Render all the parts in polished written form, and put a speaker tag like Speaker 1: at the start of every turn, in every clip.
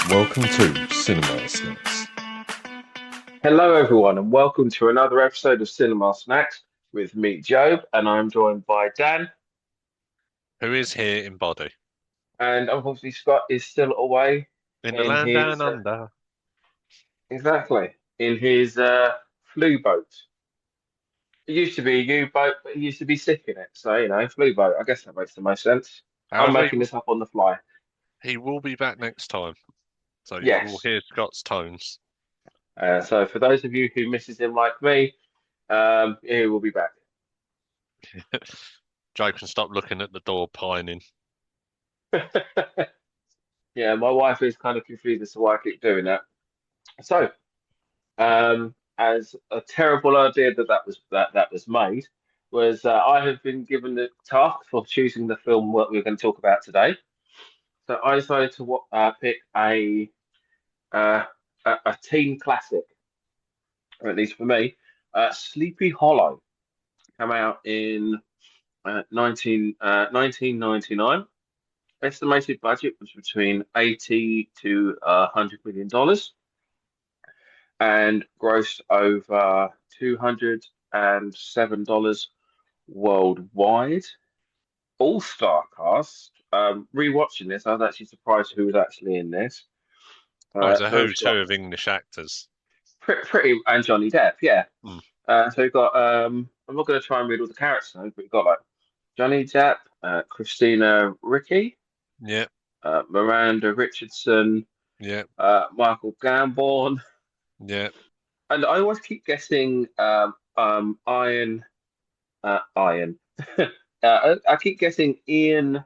Speaker 1: Welcome to Cinema Snacks.
Speaker 2: Hello, everyone, and welcome to another episode of Cinema Snacks with me, Jobe, and I'm joined by Dan.
Speaker 1: Who is here in body?
Speaker 2: And unfortunately, Scott is still away
Speaker 1: In the
Speaker 2: in
Speaker 1: land down
Speaker 2: his
Speaker 1: under.
Speaker 2: exactly in his flu boat. It used to be a U-boat, but he used to be sick in it, so flu boat. I guess that makes the most sense. I'm
Speaker 1: However,
Speaker 2: making this up on the fly.
Speaker 1: he will be back next time, so you will
Speaker 2: Yes.
Speaker 1: hear Scott's tones.
Speaker 2: So for those of you who misses him like me, he will be back.
Speaker 1: Joe can stop looking at the door, pining.
Speaker 2: Yeah, my wife is kind of confused as to why I keep doing that. So. As a terrible idea that was made was I have been given the task for choosing the film what we're going to talk about today. So I decided to pick uh, a teen classic, or at least for me, Sleepy Hollow. Come out in 1999. Estimated budget was between 80 to $100 million and grossed over $207 worldwide. All-star cast. Rewatching this, I was actually surprised who was actually in this.
Speaker 1: Oh, it's a
Speaker 2: So we've
Speaker 1: who's
Speaker 2: got
Speaker 1: who of English actors.
Speaker 2: pretty and Johnny Depp, yeah.
Speaker 1: Hmm.
Speaker 2: So we've got I'm not going to try and read all the characters names, but we've got like Johnny Depp, Christina Ricci,
Speaker 1: Yeah,
Speaker 2: Miranda Richardson,
Speaker 1: yeah,
Speaker 2: Michael Gambon,
Speaker 1: yeah.
Speaker 2: and I always keep guessing Iron. I keep guessing Ian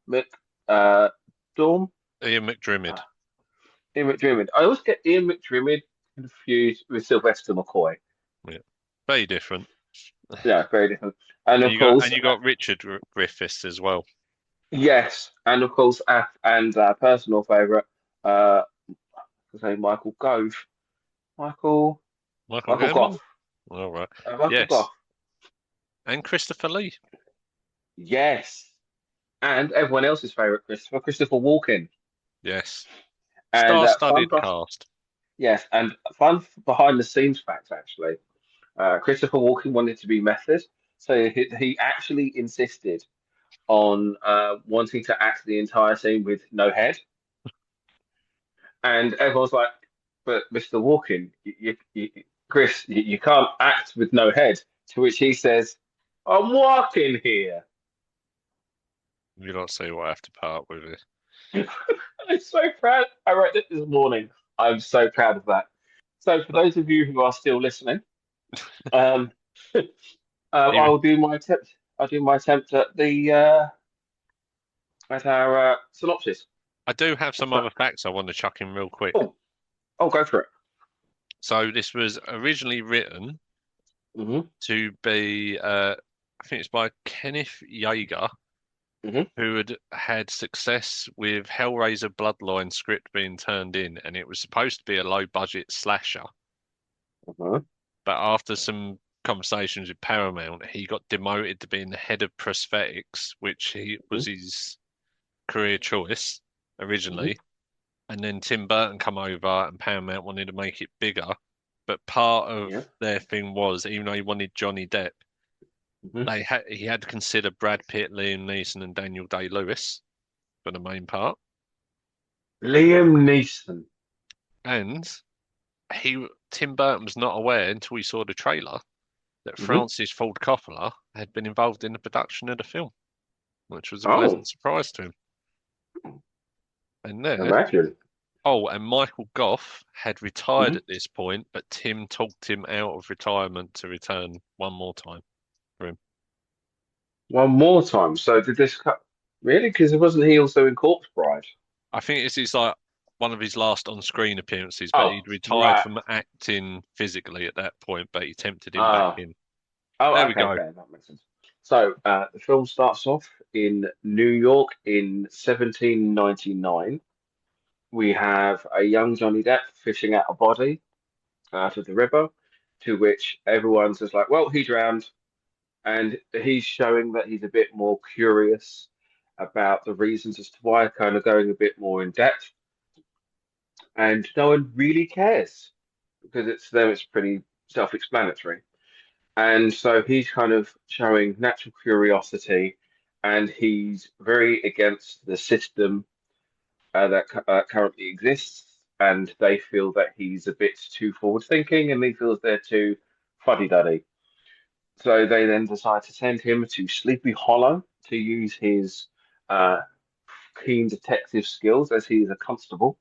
Speaker 2: Mc Dorm.
Speaker 1: Ian McDermott.
Speaker 2: Uh, Ian McDermott. I always get Ian McDermott confused with Sylvester McCoy.
Speaker 1: Yeah, very different.
Speaker 2: Yeah, very different. And
Speaker 1: And
Speaker 2: of
Speaker 1: you got
Speaker 2: course,
Speaker 1: and you got Richard Griffiths as well.
Speaker 2: yes, and of course, and personal favorite, I say Michael Gove, Michael
Speaker 1: Michael
Speaker 2: Michael Goff,
Speaker 1: Gambon. All right.
Speaker 2: Michael
Speaker 1: Yes,
Speaker 2: Goff.
Speaker 1: and Christopher Lee.
Speaker 2: Yes, and everyone else's favorite Christopher Walken,
Speaker 1: Yes,
Speaker 2: and
Speaker 1: star-studded cast.
Speaker 2: yes, and fun behind the scenes fact actually. Christopher Walken wanted to be method, so he actually insisted on wanting to act the entire scene with no head. And everyone's like, "But Mr. Walken, Chris, you can't act with no head." To which he says, "I'm walking here."
Speaker 1: You don't see what I have to part with it.
Speaker 2: I'm so proud. I wrote it this morning. I'm so proud of that. So, for those of you who are still listening, um, I
Speaker 1: Even
Speaker 2: will do my attempt. I'll do my attempt at the at our synopsis.
Speaker 1: I do have some
Speaker 2: So,
Speaker 1: other facts I want to chuck in real quick.
Speaker 2: oh, go for it.
Speaker 1: So this was originally written
Speaker 2: Hmm.
Speaker 1: to be, I think it's by Kenneth Yeager,
Speaker 2: Hmm.
Speaker 1: who had had success with Hellraiser Bloodline script being turned in, and it was supposed to be a low-budget slasher.
Speaker 2: Hmm.
Speaker 1: But after some conversations with Paramount, he got demoted to being the head of prosthetics, which he was his career choice
Speaker 2: Hmm.
Speaker 1: originally. And then Tim Burton come over and Paramount wanted to make it bigger. But part of
Speaker 2: Yeah.
Speaker 1: their thing was, even though he wanted Johnny Depp,
Speaker 2: Hmm.
Speaker 1: he had to consider Brad Pitt, Liam Neeson, and Daniel Day-Lewis for the main part.
Speaker 2: Liam Neeson.
Speaker 1: And Tim Burton was not aware until he saw the trailer that
Speaker 2: Hmm.
Speaker 1: Francis Ford Coppola had been involved in the production of the film, which was a
Speaker 2: Oh,
Speaker 1: pleasant surprise to him. And there,
Speaker 2: imagine.
Speaker 1: and Michael Goff had retired
Speaker 2: Hmm.
Speaker 1: at this point, but Tim talked him out of retirement to return one more time for him.
Speaker 2: One more time. So did this cut really? Because wasn't he also in Corpse Bride?
Speaker 1: I think this is like one of his last on-screen appearances, but
Speaker 2: Oh,
Speaker 1: he'd retired
Speaker 2: right.
Speaker 1: from acting physically at that point, but he tempted him back
Speaker 2: Ah,
Speaker 1: in.
Speaker 2: oh,
Speaker 1: There we
Speaker 2: okay,
Speaker 1: go.
Speaker 2: fair. That makes sense. So the film starts off in New York in 1799. We have a young Johnny Depp fishing out a body out of the river, to which everyone's just like, well, he drowned. And he's showing that he's a bit more curious about the reasons as to why, kind of going a bit more in depth, and no one really cares because it's them. It's pretty self-explanatory. And so he's kind of showing natural curiosity, and he's very against the system that currently exists. And they feel that he's a bit too forward-thinking, and he feels they're too fuddy-duddy. So they then decide to send him to Sleepy Hollow to use his uh, keen detective skills as he is a constable.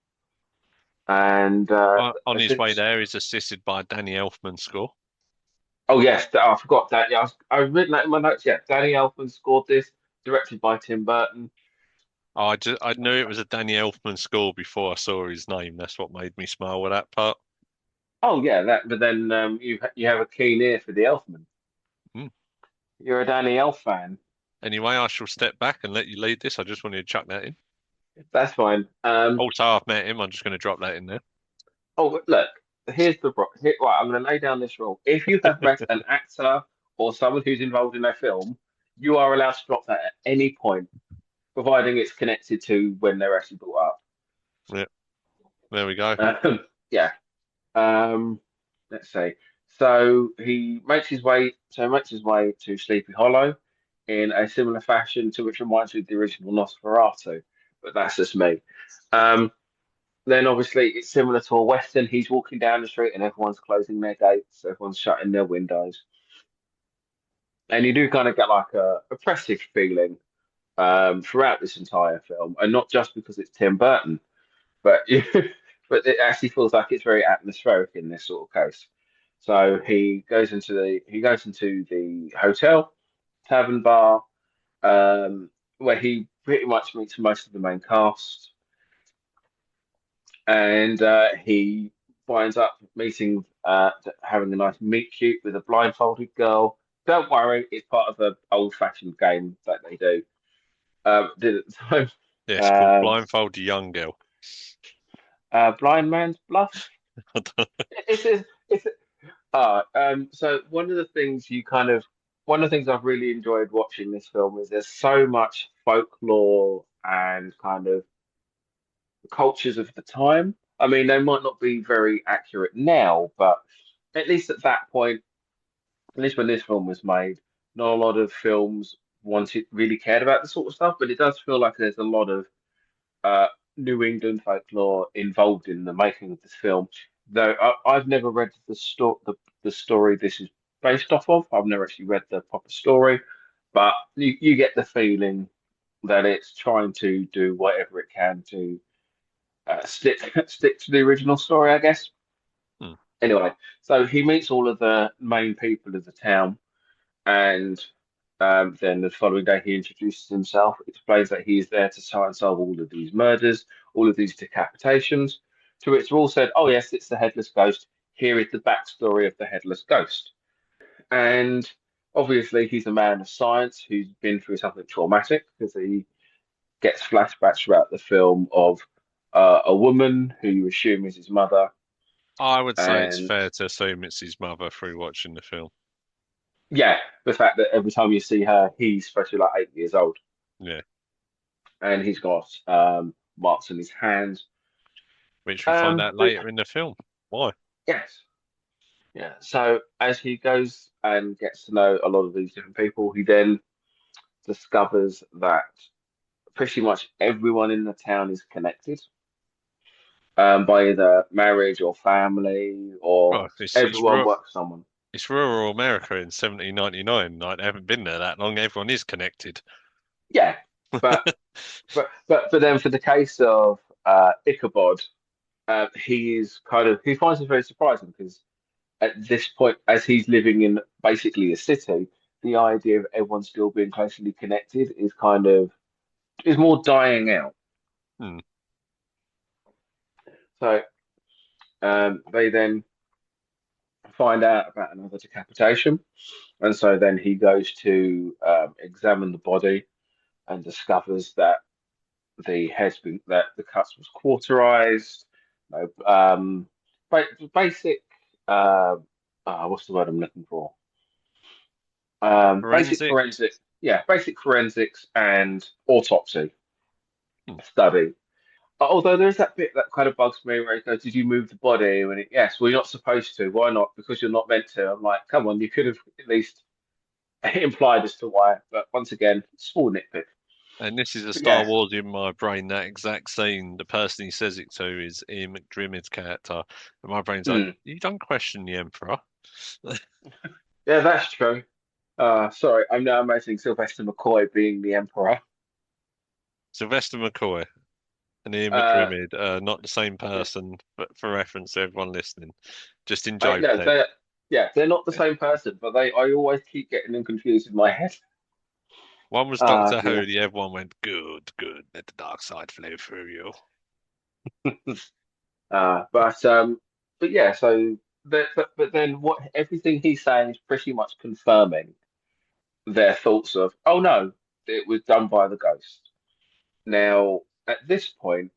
Speaker 2: And
Speaker 1: On his way
Speaker 2: since,
Speaker 1: there, he's assisted by Danny Elfman score.
Speaker 2: oh yes, I forgot that. Yeah, I've written that in my notes. Yeah, Danny Elfman scored this, directed by Tim Burton.
Speaker 1: I knew it was a Danny Elfman score before I saw his name. That's what made me smile with that part.
Speaker 2: Oh yeah, that. But then you have a keen ear for the Elfman.
Speaker 1: Hmm.
Speaker 2: You're a Danny Elf fan.
Speaker 1: Anyway, I shall step back and let you lead this. I just wanted to chuck that in.
Speaker 2: That's fine.
Speaker 1: Also, I've met him. I'm just going to drop that in there.
Speaker 2: Oh look, here's the here, right. I'm going to lay down this rule. If you have met an actor or someone who's involved in a film, you are allowed to drop that at any point, providing it's connected to when they're actually brought up.
Speaker 1: Yeah, there we go.
Speaker 2: Yeah. Um, let's see. So he makes his way to Sleepy Hollow in a similar fashion to which reminds me of the original Nosferatu, but that's just me. Um, then obviously it's similar to a Western. He's walking down the street and everyone's closing their gates, everyone's shutting their windows, and you do kind of get like a oppressive feeling throughout this entire film, and not just because it's Tim Burton, but but it actually feels like it's very atmospheric in this sort of case. So he goes into the hotel tavern bar, where he pretty much meets most of the main cast, and he winds up meeting having a nice meet cute with a blindfolded girl. Don't worry, it's part of the old-fashioned game that they do. Did at the time.
Speaker 1: Yeah, it's called
Speaker 2: Um,
Speaker 1: Blindfold the Young Girl.
Speaker 2: Blind Man's Bluff. It's so one of the things I've really enjoyed watching this film is there's so much folklore and kind of cultures of the time. I mean, they might not be very accurate now, but at least at that point, at least when this film was made, not a lot of films wanted really cared about this sort of stuff, but it does feel like there's a lot of uh, New England folklore involved in the making of this film. Though I've never read the story this is based off of. I've never actually read the proper story, but you get the feeling that it's trying to do whatever it can to stick to the original story, I guess.
Speaker 1: Hmm.
Speaker 2: Anyway, so he meets all of the main people of the town, and then the following day, he introduces himself, explains that he is there to try and solve all of these murders, all of these decapitations. To which we're all said, "Oh yes, it's the headless ghost. Here is the backstory of the headless ghost." And obviously, he's a man of science who's been through something traumatic because he gets flashbacks throughout the film of a woman who you assume is his mother,
Speaker 1: I would say it's
Speaker 2: and
Speaker 1: fair to assume it's his mother through watching the film.
Speaker 2: yeah, the fact that every time you see her, he's especially like 8 years old,
Speaker 1: Yeah,
Speaker 2: and he's got marks on his hands.
Speaker 1: which we find out
Speaker 2: But
Speaker 1: later in the film. Why?
Speaker 2: yes, yeah. So as he goes and gets to know a lot of these different people, he then discovers that pretty much everyone in the town is connected by either marriage or family, or
Speaker 1: Well,
Speaker 2: everyone works for someone.
Speaker 1: it's rural America in 1799. Like, they haven't been there that long. Everyone is connected.
Speaker 2: Yeah, but but then for the case of Ichabod, he finds it very surprising because at this point, as he's living in basically a city, the idea of everyone still being closely connected is more dying out.
Speaker 1: Hmm.
Speaker 2: So they then find out about another decapitation, and so then he goes to examine the body and discovers that that the cuts was cauterized. No, ba basic. Uh, what's the word I'm looking for? Basic
Speaker 1: Forensic.
Speaker 2: forensic. yeah, basic forensics and autopsy
Speaker 1: Hmm.
Speaker 2: study. Although there's that bit that kind of bugs me where it goes, "Did you move the body?" And yes, well, you're not supposed to. Why not? Because you're not meant to. I'm like, come on, you could have at least implied as to why. But once again, small nitpick.
Speaker 1: And this is a
Speaker 2: But
Speaker 1: Star
Speaker 2: yes,
Speaker 1: Wars in my brain. That exact scene, the person he says it to is Ian McDiarmid's character, and my brain's like,
Speaker 2: hmm.
Speaker 1: "You don't question the Emperor."
Speaker 2: Yeah, that's true. Sorry, I'm now imagining Sylvester McCoy being the Emperor.
Speaker 1: Sylvester McCoy and Ian
Speaker 2: Uh,
Speaker 1: McDiarmid are not the same person, but for reference to everyone listening, just in
Speaker 2: I
Speaker 1: Jobe's
Speaker 2: no,
Speaker 1: head.
Speaker 2: they're not the
Speaker 1: Yeah.
Speaker 2: same person, but I always keep getting them confused in my head.
Speaker 1: One was Doctor
Speaker 2: Dear.
Speaker 1: Who, the other one went, "Good, good, let the dark side flow through you."
Speaker 2: Uh, but um, but yeah, so but then what everything he's saying is pretty much confirming their thoughts of, oh no, it was done by the ghost. Now, at this point,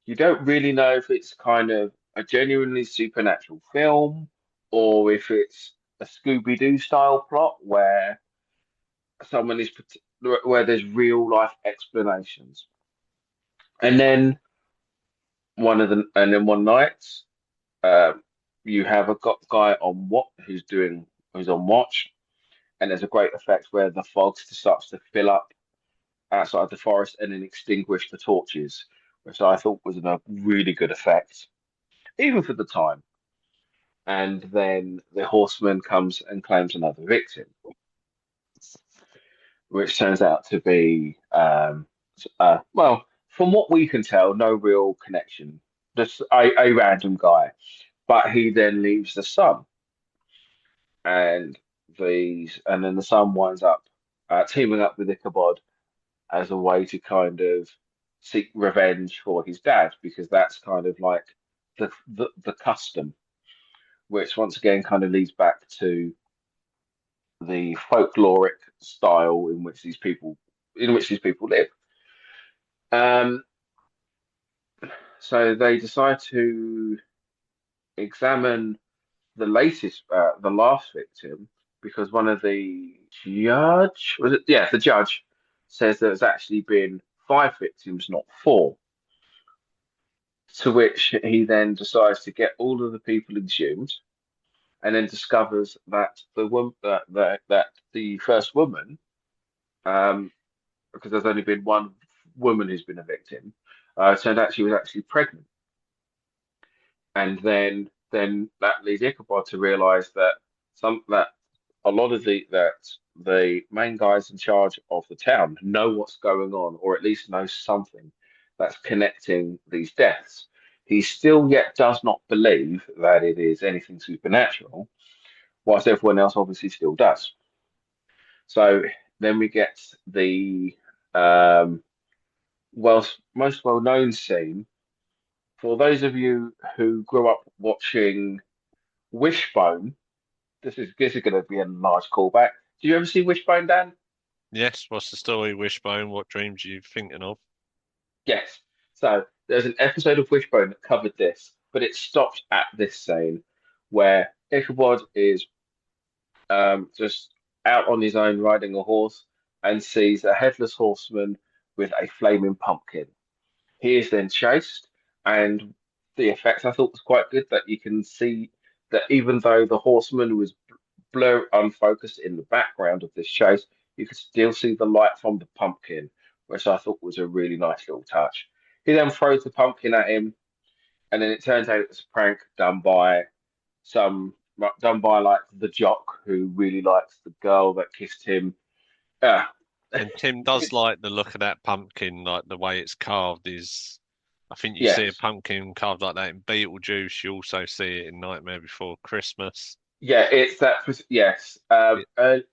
Speaker 2: you don't really know if it's kind of a genuinely supernatural film or if it's a Scooby-Doo style plot where someone is where there's real life explanations. And then one night, um, you have a guy on what who's on watch, and there's a great effect where the fog starts to fill up outside the forest and then extinguish the torches, which I thought was a really good effect, even for the time. And then the horseman comes and claims another victim, which turns out to be, well, from what we can tell, no real connection, just a random guy. But he then leaves the sun, and then the son winds up teaming up with Ichabod as a way to kind of seek revenge for his dad, because that's kind of like the custom, which once again kind of leads back to the folkloric style in which these people live. Um, so they decide to examine the last victim, because one of the judge was it? Yeah, the judge says there's actually been five victims, not four. To which he then decides to get all of the people exhumed, and then discovers that that the first woman, um, because there's only been one woman who's been a victim, turned out she was actually pregnant, and then that leads Ichabod to realise that a lot of the main guys in charge of the town know what's going on, or at least know something that's connecting these deaths. He still yet does not believe that it is anything supernatural, whilst everyone else obviously still does. So then we get the um, most well-known scene. For those of you who grew up watching Wishbone, this is going to be a large callback. Do you ever see Wishbone, Dan?
Speaker 1: Yes, what's the story, Wishbone? What dreams are you thinking of?
Speaker 2: Yes. So there's an episode of Wishbone that covered this, but it stopped at this scene where Ichabod is just out on his own riding a horse and sees a headless horseman with a flaming pumpkin. He is then chased, and the effect I thought was quite good, that you can see that even though the horseman was blur unfocused in the background of this chase, you could still see the light from the pumpkin, which I thought was a really nice little touch. He then throws the pumpkin at him, and then it turns out it was a prank some done by like the jock who really likes the girl that kissed him. Yeah,
Speaker 1: And Tim does like the look of that pumpkin, like the way it's carved is. I think you see a
Speaker 2: yes,
Speaker 1: pumpkin carved like that in Beetlejuice. You also see it in Nightmare Before Christmas.
Speaker 2: yeah, it's that. Yes,
Speaker 1: It,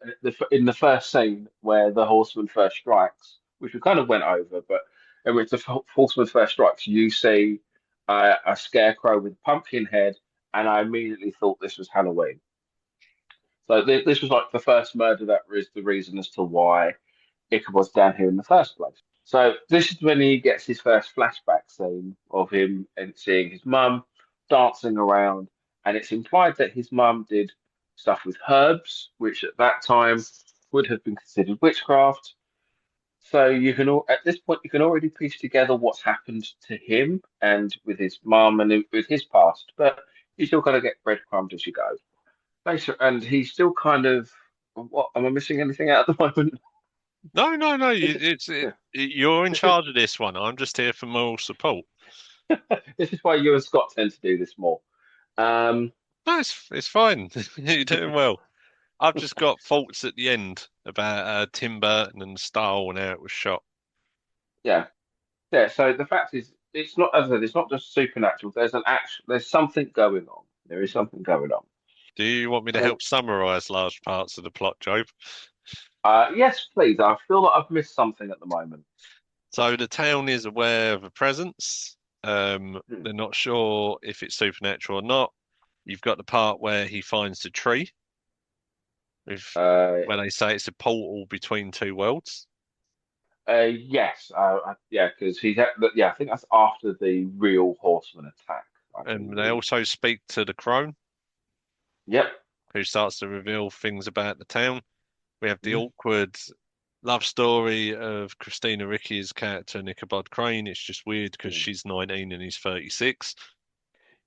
Speaker 2: in the first scene where the horseman first strikes, which we kind of went over, but in which the horseman first strikes, you see a scarecrow with a pumpkin head, and I immediately thought this was Halloween. So this was like the first murder that was the reason as to why Ichabod's down here in the first place. So this is when he gets his first flashback scene of him and seeing his mum dancing around, and it's implied that his mum did stuff with herbs, which at that time would have been considered witchcraft. So at this point you can already piece together what's happened to him and with his mum and with his past, but you still got to get breadcrumbed as you go. And he's still kind of what? Am I missing anything out at the moment?
Speaker 1: No, no, no.
Speaker 2: This is yeah,
Speaker 1: You're in
Speaker 2: this is
Speaker 1: charge of this one. I'm just here for moral support.
Speaker 2: this is why you and Scott tend to do this more. Um,
Speaker 1: No, it's fine. You're doing well. I've just got thoughts at the end about Tim Burton and the style and how it was shot.
Speaker 2: yeah, yeah. So the fact is, it's not as I said, it's not just supernatural. There's something going on. There is something going on.
Speaker 1: Do you want me to
Speaker 2: So,
Speaker 1: help summarize large parts of the plot, Job?
Speaker 2: yes, please. I feel like I've missed something at the moment.
Speaker 1: So the town is aware of a presence.
Speaker 2: Hmm.
Speaker 1: They're not sure if it's supernatural or not. You've got the part where he finds the tree, with
Speaker 2: Uh,
Speaker 1: where they say it's a portal between two worlds.
Speaker 2: yes, yeah, because yeah, I think that's after the real horseman attack. I
Speaker 1: And they
Speaker 2: believe.
Speaker 1: also speak to the crone,
Speaker 2: Yep.
Speaker 1: who starts to reveal things about the town. We have the
Speaker 2: Mhm.
Speaker 1: awkward love story of Christina Ricci's character, Ichabod Crane. It's just weird because
Speaker 2: Hmm.
Speaker 1: she's 19 and he's 36.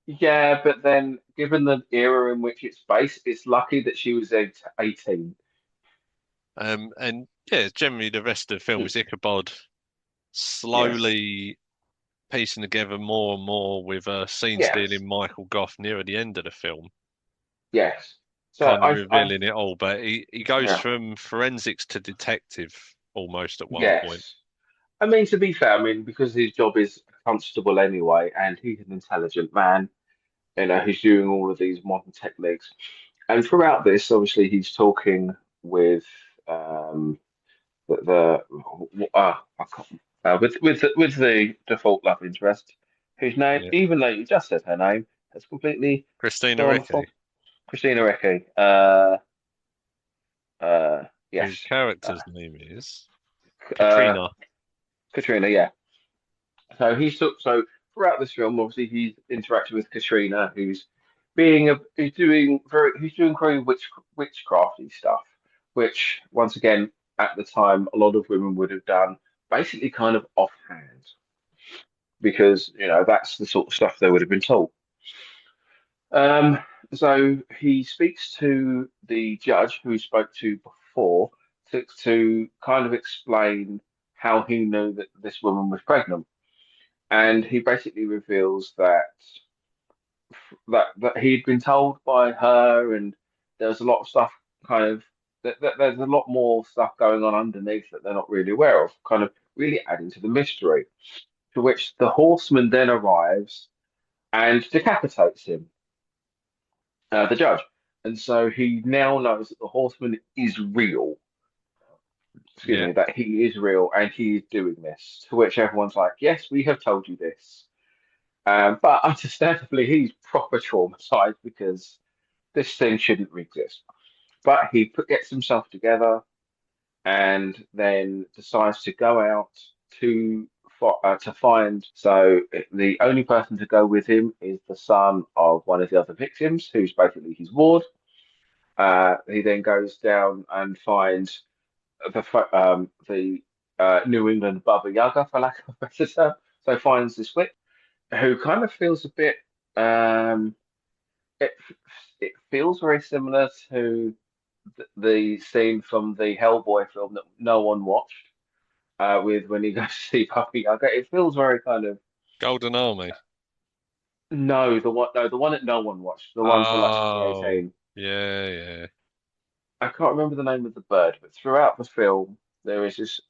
Speaker 2: Yeah, but then given the era in which it's based, it's lucky that she was 18.
Speaker 1: And yeah, generally the rest of the film
Speaker 2: Hmm.
Speaker 1: is Ichabod
Speaker 2: Yes.
Speaker 1: slowly piecing together more and more with a scene
Speaker 2: Yes.
Speaker 1: stealing Michael Gough near the end of the film,
Speaker 2: Yes. So
Speaker 1: kind of
Speaker 2: I
Speaker 1: revealing it all. But he goes
Speaker 2: yeah.
Speaker 1: from forensics to detective almost at one point.
Speaker 2: Yes. I mean, to be fair, I mean, because his job is constable anyway, and he's an intelligent man, he's doing all of these modern techniques. And throughout this, obviously, he's talking with um, I can't, with the default love interest, whose name,
Speaker 1: Yeah,
Speaker 2: even though you just said her name, has completely
Speaker 1: Christina
Speaker 2: gone from
Speaker 1: Ricci,
Speaker 2: Christina Ricci. Uh,
Speaker 1: whose
Speaker 2: yes,
Speaker 1: character's name is
Speaker 2: uh,
Speaker 1: Katrina.
Speaker 2: Katrina. Yeah. So throughout this film, obviously, he's interacting with Katrina, who's doing very witchcrafty stuff, which once again at the time a lot of women would have done, basically kind of offhand, because that's the sort of stuff they would have been taught. Um, so he speaks to the judge who he spoke to before to kind of explain how he knew that this woman was pregnant, and he basically reveals that he'd been told by her, and there's a lot of stuff kind of that there's a lot more stuff going on underneath that they're not really aware of, kind of really adding to the mystery. To which the horseman then arrives and decapitates him, the judge. And so he now knows that the horseman is real. Excuse
Speaker 1: Yeah,
Speaker 2: me, that he is real and he is doing this. To which everyone's like, "Yes, we have told you this." But understandably, he's proper traumatized because this thing shouldn't exist. But gets himself together and then decides to go out to find. So the only person to go with him is the son of one of the other victims, who's basically his ward. He then goes down and finds the New England Baba Yaga, for lack of a better term. So finds this witch who kind of feels a bit. Um, it it feels very similar to the scene from the Hellboy film that no one watched, with when he goes to see Baba Yaga. It feels very kind of
Speaker 1: Golden Army.
Speaker 2: no, the one that no one watched, the one for like
Speaker 1: Oh,
Speaker 2: 2018.
Speaker 1: yeah, yeah.
Speaker 2: I can't remember the name of the bird, but throughout the film there is this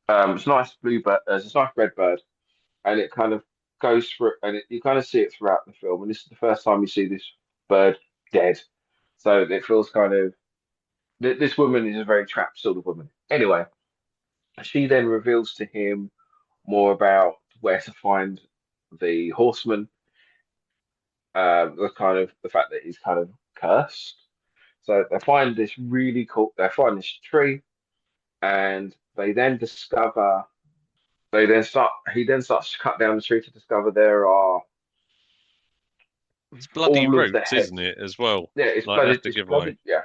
Speaker 2: it's a nice blue bird, there's this nice red bird, and it kind of goes through, and you kind of see it throughout the film. And this is the first time you see this bird dead, so it feels kind of this woman is a very trapped sort of woman. Anyway, she then reveals to him more about where to find the horseman, the fact that he's kind of cursed. So they find this really cool. They find this tree, and they then discover. They then start. He then starts to cut down the tree to discover there are
Speaker 1: It's bloody
Speaker 2: all of the
Speaker 1: roots, isn't
Speaker 2: heads.
Speaker 1: it, as well?
Speaker 2: Yeah,
Speaker 1: Like that's the
Speaker 2: it's
Speaker 1: giveaway.
Speaker 2: bloody yeah.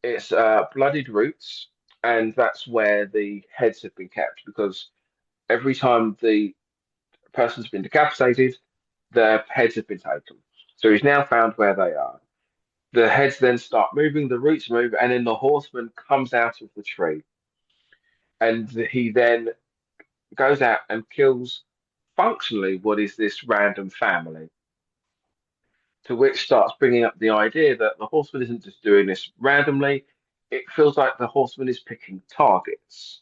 Speaker 2: It's bloodied roots, and that's where the heads have been kept because every time the person's been decapitated, their heads have been taken. So he's now found where they are. The heads then start moving, the roots move, and then the horseman comes out of the tree. And he then goes out and kills functionally what is this random family, to which starts bringing up the idea that the horseman isn't just doing this randomly. It feels like the horseman is picking targets.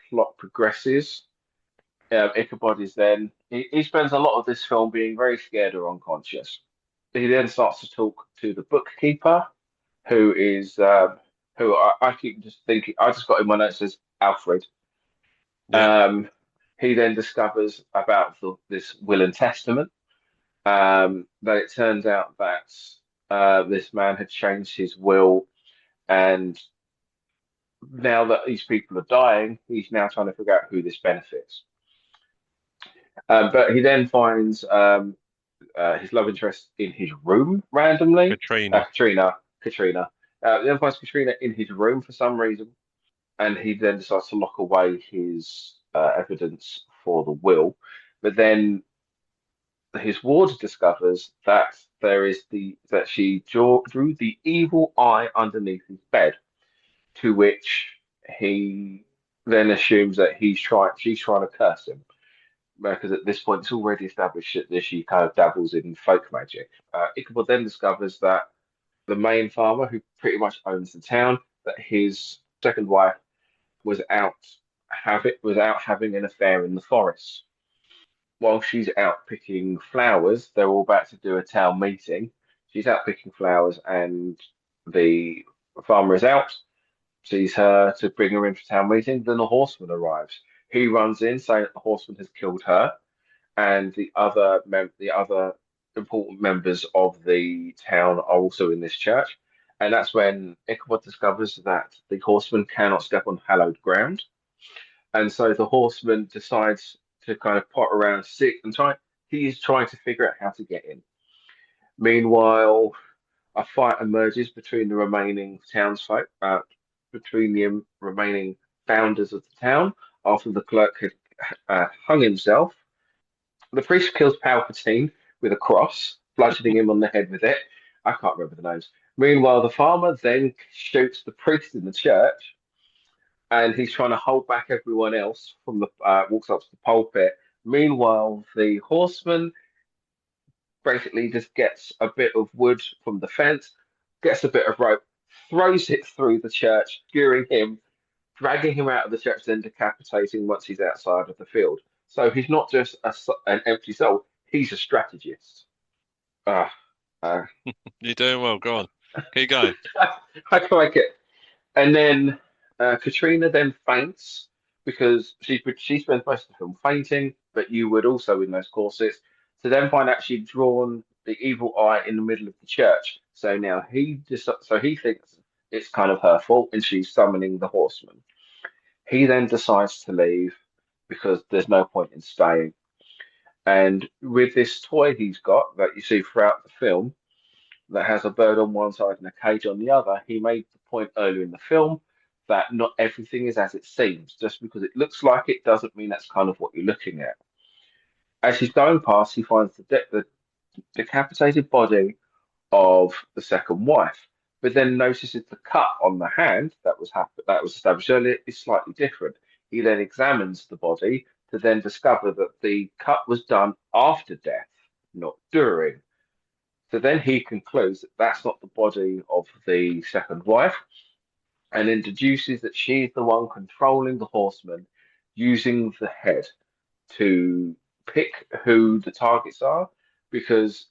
Speaker 2: Plot progresses. Ichabod is then he spends a lot of this film being very scared or unconscious. He then starts to talk to the bookkeeper, who is who I keep just thinking. I just got in my notes as Alfred.
Speaker 1: Yeah.
Speaker 2: Um, he then discovers about this will and testament. That it turns out that this man had changed his will, and now that these people are dying, he's now trying to figure out who this benefits. But he then finds his love interest in his room randomly.
Speaker 1: Katrina.
Speaker 2: Katrina. He then finds Katrina in his room for some reason, and he then decides to lock away his evidence for the will. But then his ward discovers that there is that she drew the evil eye underneath his bed, to which he then assumes that she's trying to curse him. Because at this point it's already established that she kind of dabbles in folk magic. Ichabod then discovers that the main farmer, who pretty much owns the town, that his second wife was out having an affair in the forest. While she's out picking flowers, they're all about to do a town meeting. She's out picking flowers, and the farmer is out, sees her to bring her in for town meeting. Then the horseman arrives. He runs in saying that the horseman has killed her, and the other important members of the town are also in this church. And that's when Ichabod discovers that the horseman cannot step on hallowed ground. And so the horseman decides to kind of pot around sick and try. He is trying to figure out how to get in. Meanwhile, a fight emerges between the remaining townsfolk, between the remaining founders of the town, after the clerk had hung himself. The priest kills Palpatine with a cross, bludgeoning him on the head with it. I can't remember the names. Meanwhile, the farmer then shoots the priest in the church, and he's trying to hold back everyone else from the walks up to the pulpit. Meanwhile, the horseman basically just gets a bit of wood from the fence, gets a bit of rope, throws it through the church, skewering him, dragging him out of the church, then decapitating once he's outside of the field. So he's not just an empty soul; he's a strategist. Uh, uh,
Speaker 1: You're doing well. Go on. Keep going.
Speaker 2: I can like it. And then Katrina then faints because she spends most of the film fainting, but you would also in those corsets to then find out she'd drawn the evil eye in the middle of the church. So now he thinks it's kind of her fault, and she's summoning the horseman. He then decides to leave because there's no point in staying. And with this toy he's got that you see throughout the film, that has a bird on one side and a cage on the other, he made the point earlier in the film that not everything is as it seems. Just because it looks like it doesn't mean that's kind of what you're looking at. As he's going past, he finds the decapitated body of the second wife, but then notices the cut on the hand that was established earlier is slightly different. He then examines the body to then discover that the cut was done after death, not during. So then he concludes that that's not the body of the second wife, and then deduces that she's the one controlling the horseman, using the head to pick who the targets are, because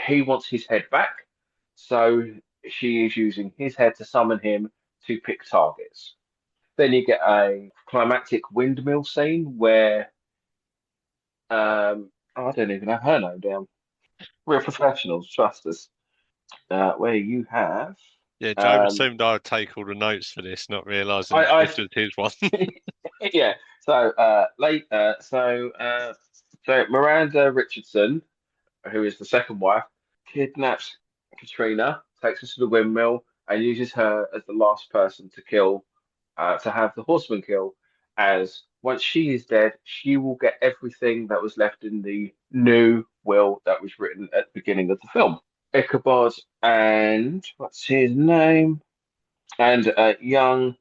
Speaker 2: he wants his head back. So she is using his head to summon him to pick targets. Then you get a climactic windmill scene where I don't even have her name down. We're professionals, trust us. Where you have
Speaker 1: Yeah, Joe
Speaker 2: um,
Speaker 1: assumed I'd take all the notes for this, not realizing that
Speaker 2: I
Speaker 1: this was his one.
Speaker 2: yeah. So so Miranda Richardson, who is the second wife, kidnaps Katrina, takes her to the windmill, and uses her as the last person to kill, to have the horseman kill, as once she is dead, she will get everything that was left in the new will that was written at the beginning of the film. Ichabod and what's his name? And young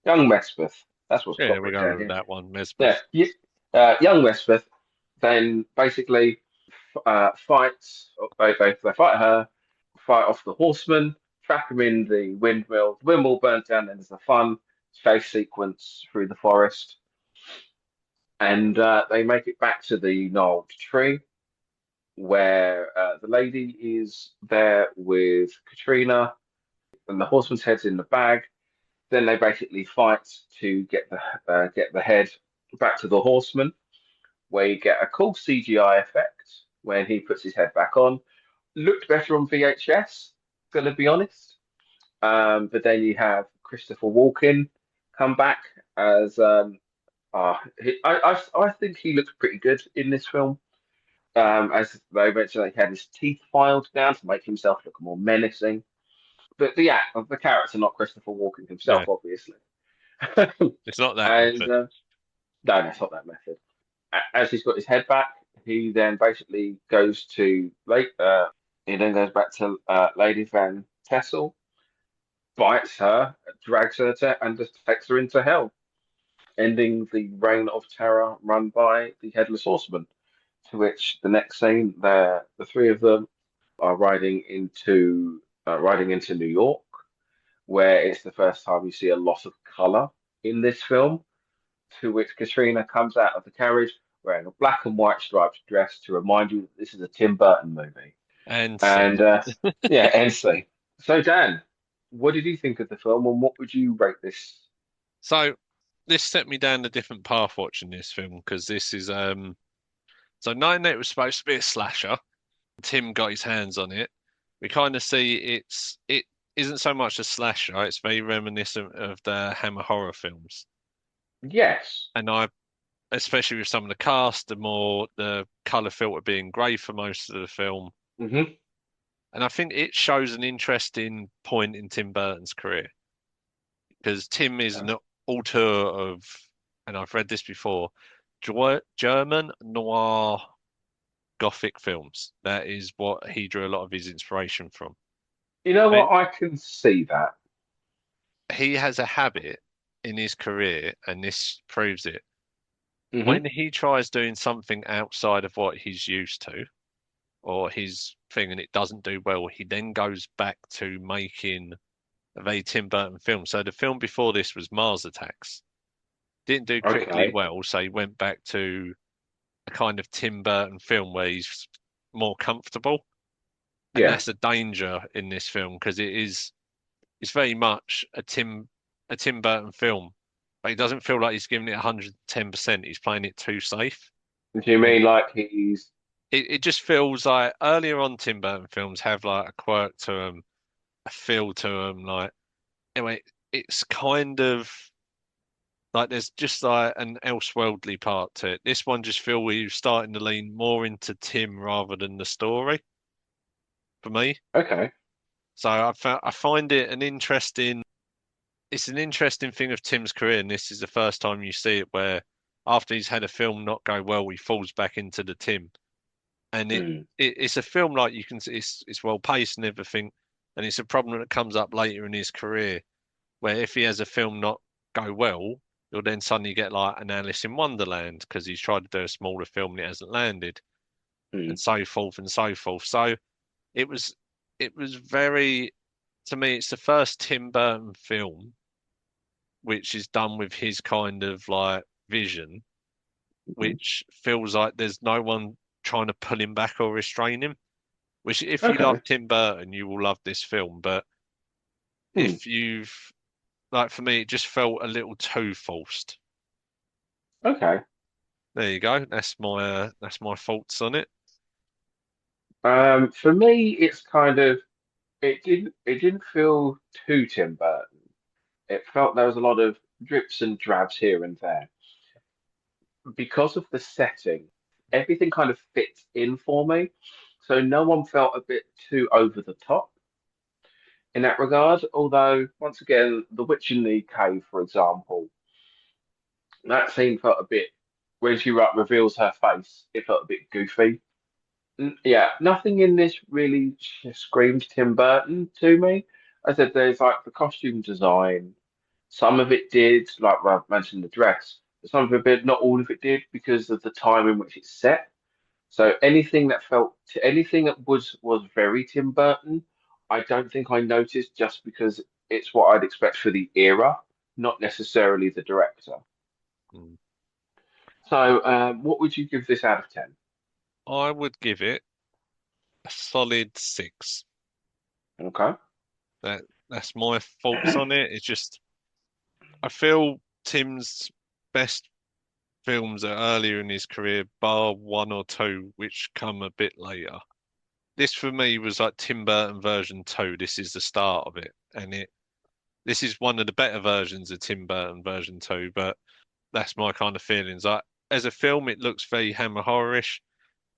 Speaker 2: Mespeth. That's what's
Speaker 1: Yeah,
Speaker 2: got
Speaker 1: we
Speaker 2: written
Speaker 1: go
Speaker 2: down
Speaker 1: with
Speaker 2: here.
Speaker 1: that one,
Speaker 2: Yeah,
Speaker 1: Mesbeth.
Speaker 2: young Mespeth then basically fights. They fight her, fight off the horseman, trap him in the windmill. The windmill burns down, and there's a fun chase sequence through the forest. And they make it back to the gnarled tree where the lady is there with Katrina, and the horseman's head's in the bag. Then they basically fight to get the head back to the horseman, where you get a cool CGI effect when he puts his head back on. Looked better on VHS, gonna be honest. But then you have Christopher Walken come back as I think he looks pretty good in this film. As they mentioned, he had his teeth filed down to make himself look more menacing. But the character, not Christopher Walken himself,
Speaker 1: Yeah,
Speaker 2: obviously.
Speaker 1: it's not that
Speaker 2: And
Speaker 1: method.
Speaker 2: no, that's not that method. As he's got his head back, he then basically goes to Lake. He then goes back to Lady Van Tessel, bites her, drags her to, and just takes her into hell, ending the reign of terror run by the Headless Horseman. To which the next scene, the three of them are riding into New York, where it's the first time you see a lot of color in this film. To which Katrina comes out of the carriage wearing a black and white striped dress to remind you that this is a Tim Burton movie.
Speaker 1: And
Speaker 2: And
Speaker 1: scene.
Speaker 2: yeah, NC. So Dan, what did you think of the film, and what would you rate this?
Speaker 1: So this set me down a different path watching this film because this is so knowing that it was supposed to be a slasher, Tim got his hands on it. We kind of see it isn't so much a slasher, it's very reminiscent of the Hammer horror films.
Speaker 2: Yes.
Speaker 1: And I especially with some of the cast, the color filter being grey for most of the film.
Speaker 2: Hmm.
Speaker 1: And I think it shows an interesting point in Tim Burton's career because Tim is an auteur of, and I've read this before, German noir gothic films. That is what he drew a lot of his inspiration from.
Speaker 2: You know
Speaker 1: And
Speaker 2: what? I can see that.
Speaker 1: he has a habit in his career, and this proves it.
Speaker 2: Hmm.
Speaker 1: When he tries doing something outside of what he's used to, or his thing and it doesn't do well, he then goes back to making a very Tim Burton film. So the film before this was Mars Attacks. Didn't do critically
Speaker 2: Okay.
Speaker 1: well, so he went back to a kind of Tim Burton film where he's more comfortable. And
Speaker 2: Yeah.
Speaker 1: that's the danger in this film because it's very much a Tim Burton film. But he doesn't feel like he's giving it 110%. He's playing it too safe.
Speaker 2: Do you
Speaker 1: And
Speaker 2: mean like he's
Speaker 1: it just feels like earlier on Tim Burton films have like a quirk to them, a feel to them. Like anyway, it's kind of like there's just like an elseworldly part to it. This one just feel we're starting to lean more into Tim rather than the story for me.
Speaker 2: okay?
Speaker 1: So I find it an interesting. It's an interesting thing of Tim's career, and this is the first time you see it where after he's had a film not go well, he falls back into the Tim. And
Speaker 2: Mm.
Speaker 1: it's a film like you can see it's well paced and everything, and it's a problem that comes up later in his career where if he has a film not go well, you'll then suddenly get like an Alice in Wonderland because he's tried to do a smaller film and it hasn't landed,
Speaker 2: Mm.
Speaker 1: and so forth and so forth. So it was it was very to me it's the first Tim Burton film which is done with his kind of like vision,
Speaker 2: Mhm.
Speaker 1: which feels like there's no one trying to pull him back or restrain him. Which, if you love
Speaker 2: Okay.
Speaker 1: Tim Burton, you will love this film. But
Speaker 2: Hmm.
Speaker 1: if you've, like for me, it just felt a little too forced.
Speaker 2: Okay.
Speaker 1: There you go. That's my thoughts on it.
Speaker 2: For me, it's kind of it didn't feel too Tim Burton. It felt there was a lot of drips and drabs here and there. Because of the setting, everything kind of fits in for me. So no one felt a bit too over the top. in that regard. Although, once again, The Witch in the Cave, for example, that scene felt a bit, when she reveals her face, it felt a bit goofy. Yeah, nothing in this really screamed Tim Burton to me. I said there's like the costume design. Some of it did, like I mentioned the dress, but some of it, not all of it did because of the time in which it's set. So anything that was very Tim Burton, I don't think I noticed just because it's what I'd expect for the era, not necessarily the director.
Speaker 1: Mm.
Speaker 2: So, what would you give this out of 10?
Speaker 1: I would give it a solid 6.
Speaker 2: Okay.
Speaker 1: That that's my thoughts on it. It's just I feel Tim's best films are earlier in his career, bar one or two, which come a bit later. This for me was like Tim Burton version 2. This is the start of it, and this is one of the better versions of Tim Burton version 2. But that's my kind of feelings. Like as a film, it looks very Hammer horrorish.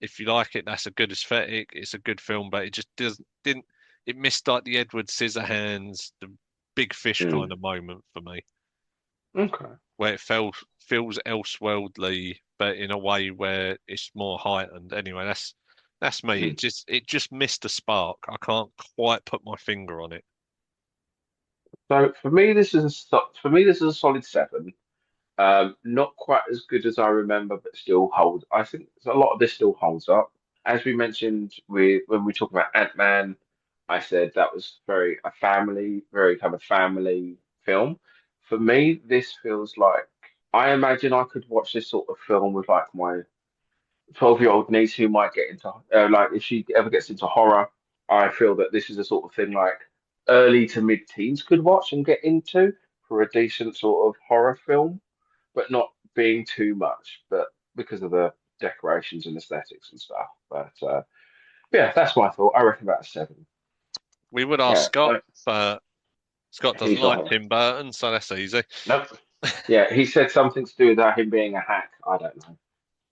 Speaker 1: If you like it, that's a good aesthetic. It's a good film, but it just doesn't didn't it missed like the Edward Scissorhands, the big fish kind
Speaker 2: Hmm.
Speaker 1: of moment for me,
Speaker 2: Okay.
Speaker 1: where it feels elseworldly, but in a way where it's more heightened. Anyway, that's me.
Speaker 2: Hmm.
Speaker 1: It just missed a spark. I can't quite put my finger on it.
Speaker 2: So for me this is a solid 7. Not quite as good as I remember, but still hold. I think a lot of this still holds up. As we mentioned with when we talk about Ant-Man, I said that was very kind of family film. For me, this feels like I imagine I could watch this sort of film with like my 12-year-old niece who might get into like if she ever gets into horror. I feel that this is the sort of thing like early to mid-teens could watch and get into for a decent sort of horror film, but not being too much, but because of the decorations and aesthetics and stuff. But yeah, that's my thought. I reckon about a 7.
Speaker 1: We would ask
Speaker 2: Yeah,
Speaker 1: Scott, but Scott doesn't
Speaker 2: he's not
Speaker 1: like
Speaker 2: here.
Speaker 1: Tim Burton, so that's easy.
Speaker 2: Nope. Yeah, he said something to do with him being a hack. I don't know.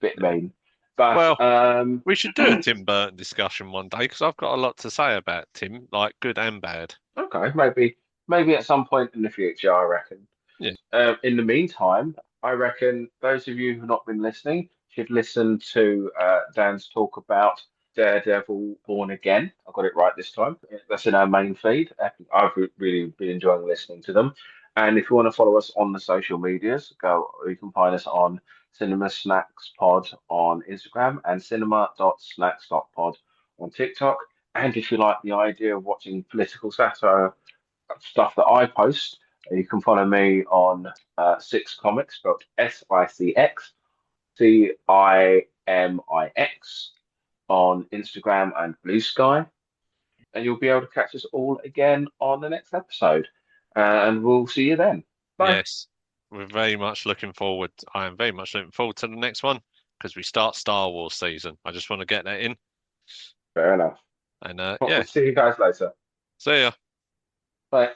Speaker 2: Bit mean. But
Speaker 1: Well, we should do a Tim Burton discussion one day because I've got a lot to say about Tim, like good and bad.
Speaker 2: okay, maybe at some point in the future, I reckon.
Speaker 1: Yeah.
Speaker 2: In the meantime, I reckon those of you who've not been listening should listen to Dan's talk about Daredevil Born Again. I got it right this time. That's in our main feed. Really been enjoying listening to them. And if you want to follow us on the social medias, you can find us on Cinema Snacks Pod on Instagram and cinema.snacks.pod on TikTok. And if you like the idea of watching political satire stuff that I post, you can follow me on Six Comics, spelled SICX on Instagram and Blue Sky. And you'll be able to catch us all again on the next episode. And we'll see you then. Bye.
Speaker 1: Yes. We're very much looking forward. I am very much looking forward to the next one because we start Star Wars season. I just want to get that in.
Speaker 2: Fair enough.
Speaker 1: And
Speaker 2: We'll
Speaker 1: yeah,
Speaker 2: see you guys later.
Speaker 1: see ya.
Speaker 2: Bye.